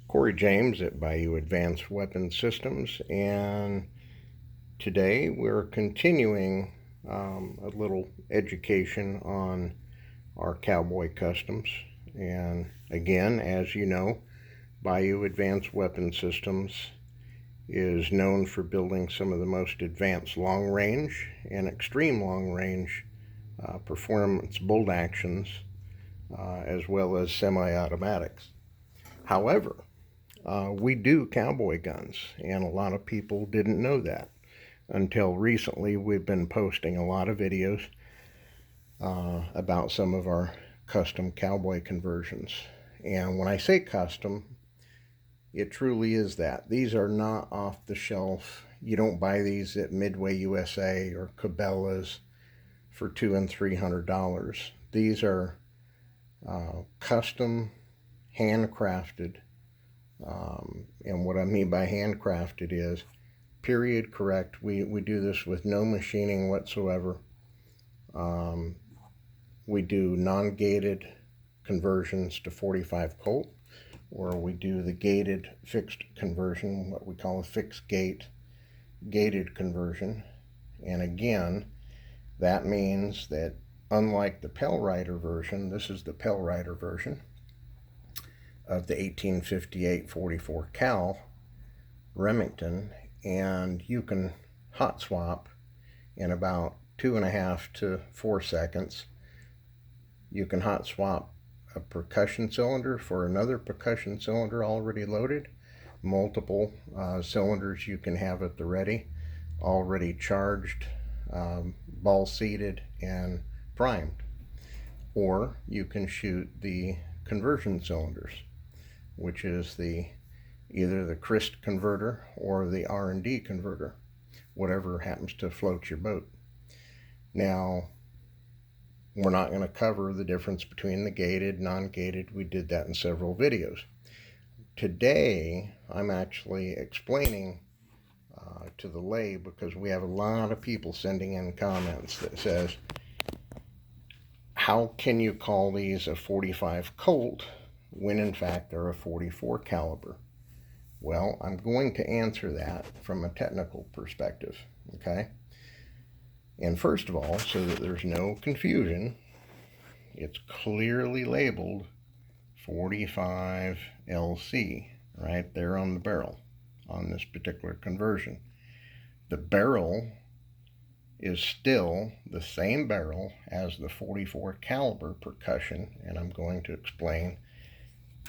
Corey James at Bayou Advanced Weapons Systems, and today we're continuing a little education on our Cowboy Customs. And again, as you know, Bayou Advanced Weapons Systems is known for building some of the most advanced long-range and extreme long-range performance bolt actions, as well as semi-automatics. However, we do cowboy guns, and a lot of people didn't know that. Until recently, we've been posting a lot of videos about some of our custom cowboy conversions. And when I say custom, it truly is that. These are not off the shelf. You don't buy these at Midway USA or Cabela's for $200 and $300. These are custom, handcrafted. And what I mean by handcrafted is period correct. We do this with no machining whatsoever. We do non-gated conversions to 45 Colt, or we do the gated fixed conversion, what we call a fixed gate gated conversion. And again, that means that unlike the Pell Rider version, this is the Pell Rider version of the 1858 44 cal Remington, and you can hot swap in about 2.5 to 4 seconds. You can hot swap a percussion cylinder for another percussion cylinder already loaded, multiple cylinders you can have at the ready, already charged, ball seated and primed. Or you can shoot the conversion cylinders, which is either the Christ converter or the R&D converter, whatever happens to float your boat. Now, we're not going to cover the difference between the gated, non-gated. We did that in several videos. Today, I'm actually explaining to the lay, because we have a lot of people sending in comments that says, how can you call these a 45 Colt when in fact they're a 44 caliber? Well, I'm going to answer that from a technical perspective, okay? And first of all, so that there's no confusion, it's clearly labeled 45 LC right there on the barrel on this particular conversion. The barrel is still the same barrel as the 44 caliber percussion, and I'm going to explain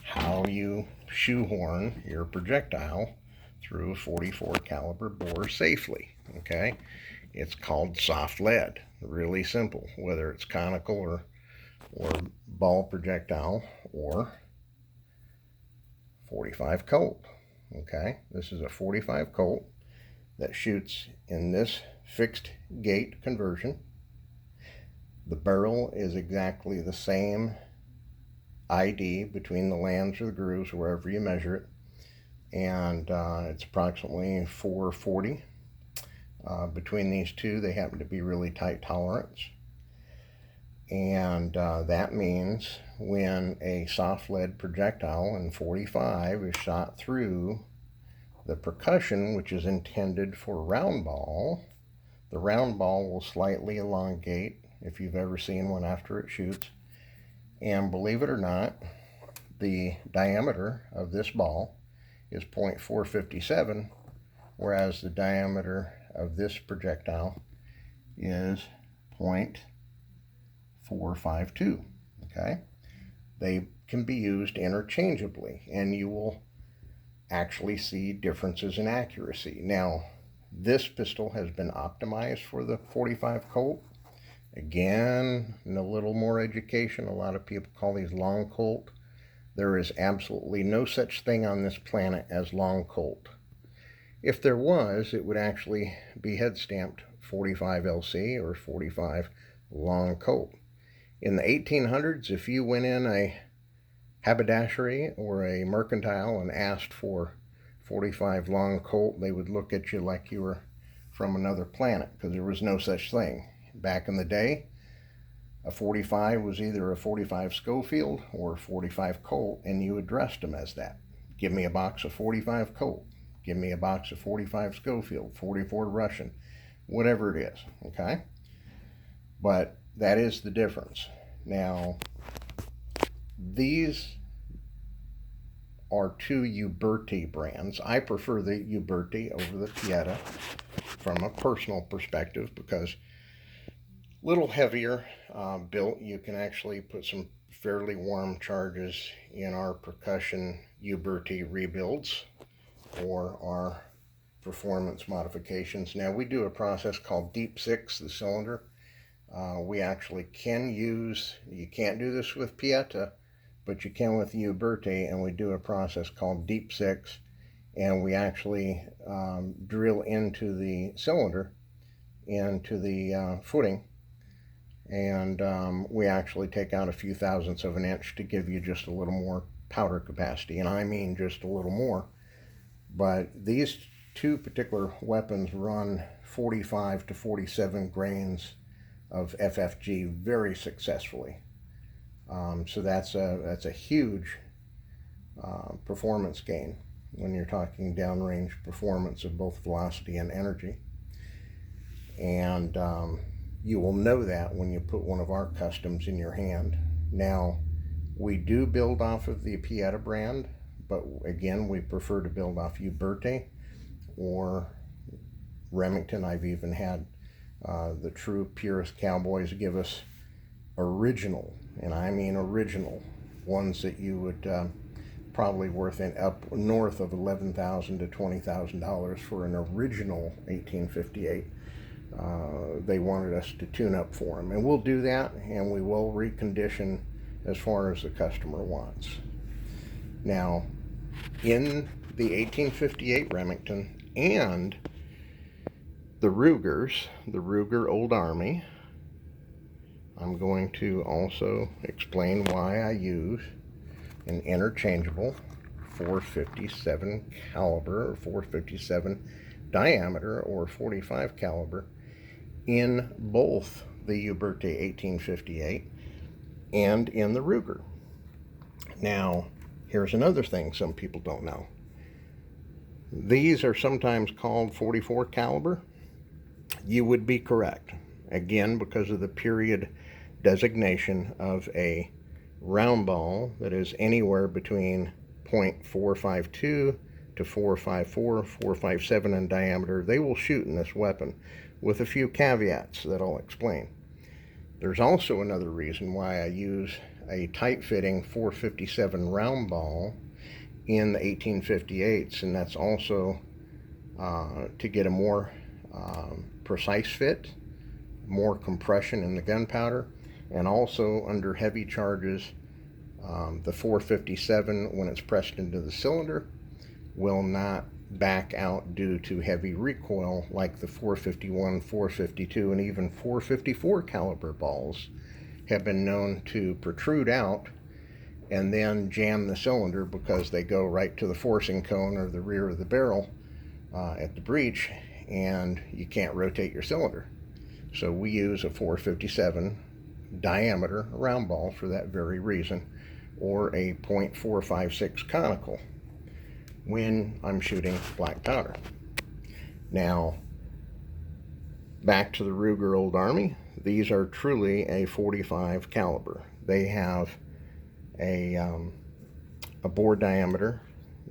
how you shoehorn your projectile through a 44 caliber bore safely, okay? It's called soft lead. Really simple, whether it's conical or ball projectile or 45 Colt, okay? This is a 45 Colt that shoots in this fixed gate conversion. The barrel is exactly the same ID between the lands or the grooves, wherever you measure it, and it's approximately 440. Between these two, they happen to be really tight tolerance, and that means when a soft lead projectile in 45 is shot through the percussion, which is intended for round ball, the round ball will slightly elongate, if you've ever seen one after it shoots. And believe it or not, the diameter of this ball is 0.457, whereas the diameter of this projectile is 0.452, okay? They can be used interchangeably, and you will actually see differences in accuracy. Now, this pistol has been optimized for the 45 Colt. Again, a little more education. A lot of people call these long Colt. There is absolutely no such thing on this planet as long Colt. If there was, it would actually be head stamped 45 LC or 45 long Colt. In the 1800s, if you went in a haberdashery or a mercantile and asked for 45 long Colt, they would look at you like you were from another planet, because there was no such thing. Back in the day, a 45 was either a 45 Schofield or a 45 Colt, and you addressed them as that. Give me a box of 45 Colt. Give me a box of 45 Schofield, 44 Russian, whatever it is, okay? But that is the difference. Now, these are two Uberti brands. I prefer the Uberti over the Pieta from a personal perspective because a little heavier built. You can actually put some fairly warm charges in our percussion Uberti rebuilds or our performance modifications. Now we do a process called Deep Six, the cylinder. We actually can use, you can't do this with Pieta, but you can with Uberti, and we do a process called Deep Six, and we actually drill into the cylinder, into the footing, and we actually take out a few thousandths of an inch to give you just a little more powder capacity, and I mean just a little more. But these two particular weapons run 45 to 47 grains of FFG very successfully. So that's a huge performance gain when you're talking downrange performance of both velocity and energy. And you will know that when you put one of our customs in your hand. Now, we do build off of the Pieta brand, but again, we prefer to build off Uberti or Remington. I've even had the true purist cowboys give us original, and I mean original, ones that you would probably worth up north of $11,000 to $20,000 for an original 1858. They wanted us to tune up for them, and we'll do that, and we will recondition as far as the customer wants. Now, in the 1858 Remington and the Rugers, the Ruger Old Army, I'm going to also explain why I use an interchangeable 457 caliber or 457 diameter or 45 caliber in both the Uberti 1858 and in the Ruger. Now, here's another thing some people don't know. These are sometimes called 44 caliber. You would be correct. Again, because of the period designation of a round ball that is anywhere between 0.452 to 454, 457 in diameter, they will shoot in this weapon with a few caveats that I'll explain. There's also another reason why I use a tight-fitting 457 round ball in the 1858s, and that's also to get a more precise fit, more compression in the gunpowder, and also under heavy charges, the 457, when it's pressed into the cylinder, will not back out due to heavy recoil like the 451, 452, and even 454 caliber balls have been known to protrude out and then jam the cylinder because they go right to the forcing cone or the rear of the barrel at the breech, and you can't rotate your cylinder. So we use a 457 diameter round ball for that very reason, or a .456 conical when I'm shooting black powder. Now, back to the Ruger Old Army. These are truly a 45 caliber. They have a bore diameter,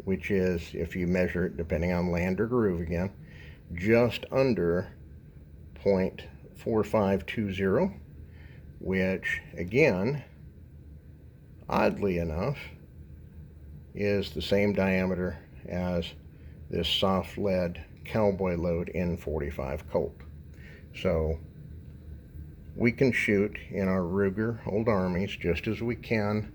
which is, if you measure it depending on land or groove again, just under 0.4520, which again, oddly enough, is the same diameter as this soft lead Cowboy load in 45 Colt. So we can shoot in our Ruger Old Armies just as we can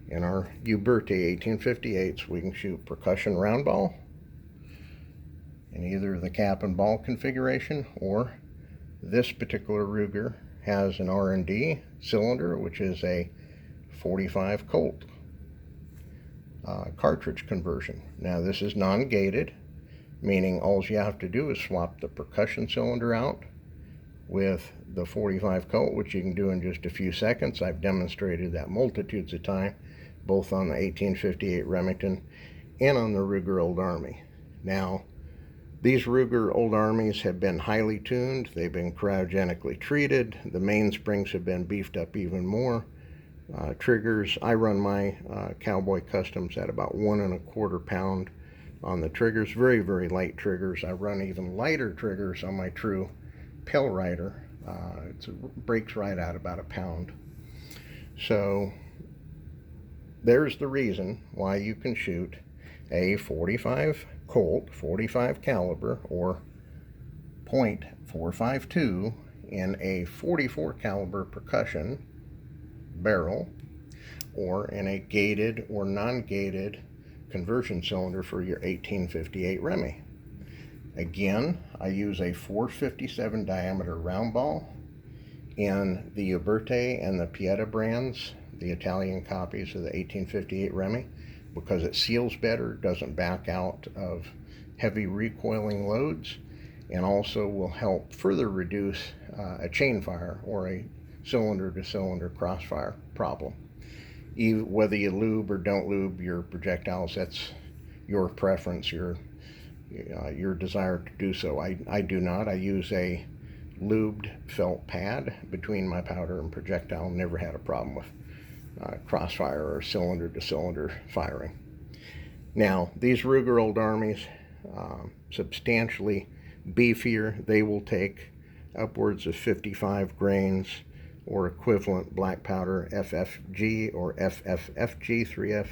in our Uberti 1858s. We can shoot percussion round ball in either the cap and ball configuration, or this particular Ruger has an R&D cylinder, which is a 45 Colt cartridge conversion. Now this is non-gated, meaning all you have to do is swap the percussion cylinder out with the 45 Colt, which you can do in just a few seconds. I've demonstrated that multitudes of times, both on the 1858 Remington and on the Ruger Old Army. Now, these Ruger Old Armies have been highly tuned. They've been cryogenically treated. The mainsprings have been beefed up even more. Triggers, I run my Cowboy Customs at about 1¼ pound on the triggers. Very, very light triggers. I run even lighter triggers on my true Pale Rider. It breaks right out about a pound. So there's the reason why you can shoot a 45 Colt 45 caliber or .452 in a 44 caliber percussion barrel, or in a gated or non-gated conversion cylinder for your 1858 Remy. Again, I use a 457 diameter round ball in the Uberte and the Pieta brands, the Italian copies of the 1858 Remy, because it seals better, doesn't back out of heavy recoiling loads, and also will help further reduce a chain fire or a cylinder to cylinder crossfire problem. Whether you lube or don't lube your projectiles, that's your preference, your desire to do so. I do not. I use a lubed felt pad between my powder and projectile. Never had a problem with crossfire or cylinder to cylinder firing. Now, these Ruger Old Armies, substantially beefier. They will take upwards of 55 grains or equivalent black powder FFG or FFFG 3F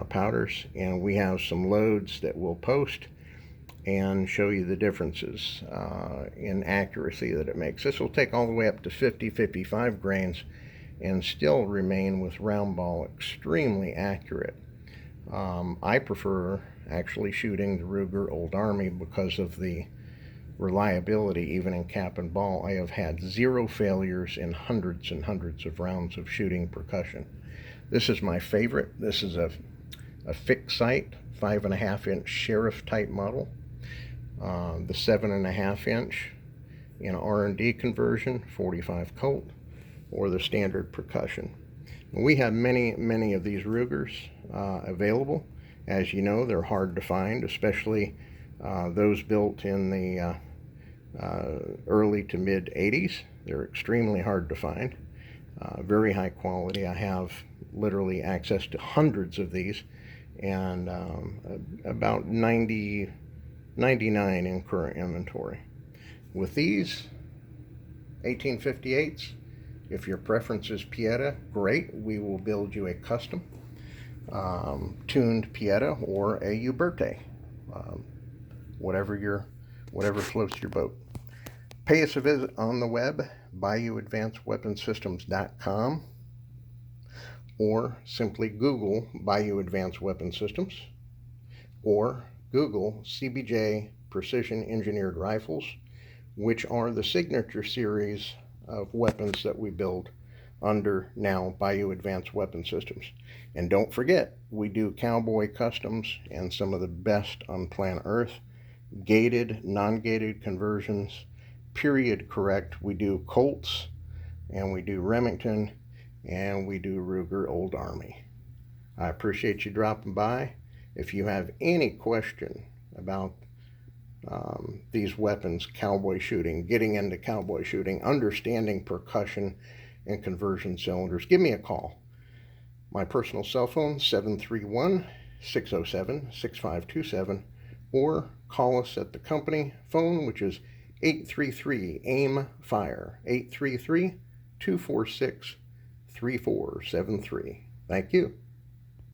powders, and we have some loads that we'll post and show you the differences in accuracy that it makes. This will take all the way up to 50-55 grains and still remain with round ball extremely accurate. I prefer actually shooting the Ruger Old Army because of the reliability. Even in cap and ball, I have had 0 failures in hundreds and hundreds of rounds of shooting percussion. This is my favorite. This is a fixed sight 5.5 inch sheriff type model. The 7.5 inch in R&D conversion 45 Colt, or the standard percussion. We have many of these Rugers available. As you know, they're hard to find, especially those built in the early to mid 80s. They're extremely hard to find. Very high quality. I have literally access to hundreds of these, and about 99 in current inventory. With these 1858s, if your preference is Pieta, great. We will build you a custom tuned Pieta or a Uberte, whatever floats your boat. Pay us a visit on the web, BayouAdvancedWeaponsSystems.com, or simply Google Bayou Advanced Weapon Systems, or Google CBJ Precision Engineered Rifles, which are the signature series of weapons that we build under now Bayou Advanced Weapon Systems. And don't forget, we do Cowboy Customs and some of the best on planet Earth, gated, non-gated conversions, period correct. We do Colts, and we do Remington, and we do Ruger Old Army. I appreciate you dropping by. If you have any question about these weapons, cowboy shooting, getting into cowboy shooting, understanding percussion and conversion cylinders, give me a call. My personal cell phone, 731-607-6527, or call us at the company phone, which is 833-AIM-FIRE, 833-246-3473. Thank you.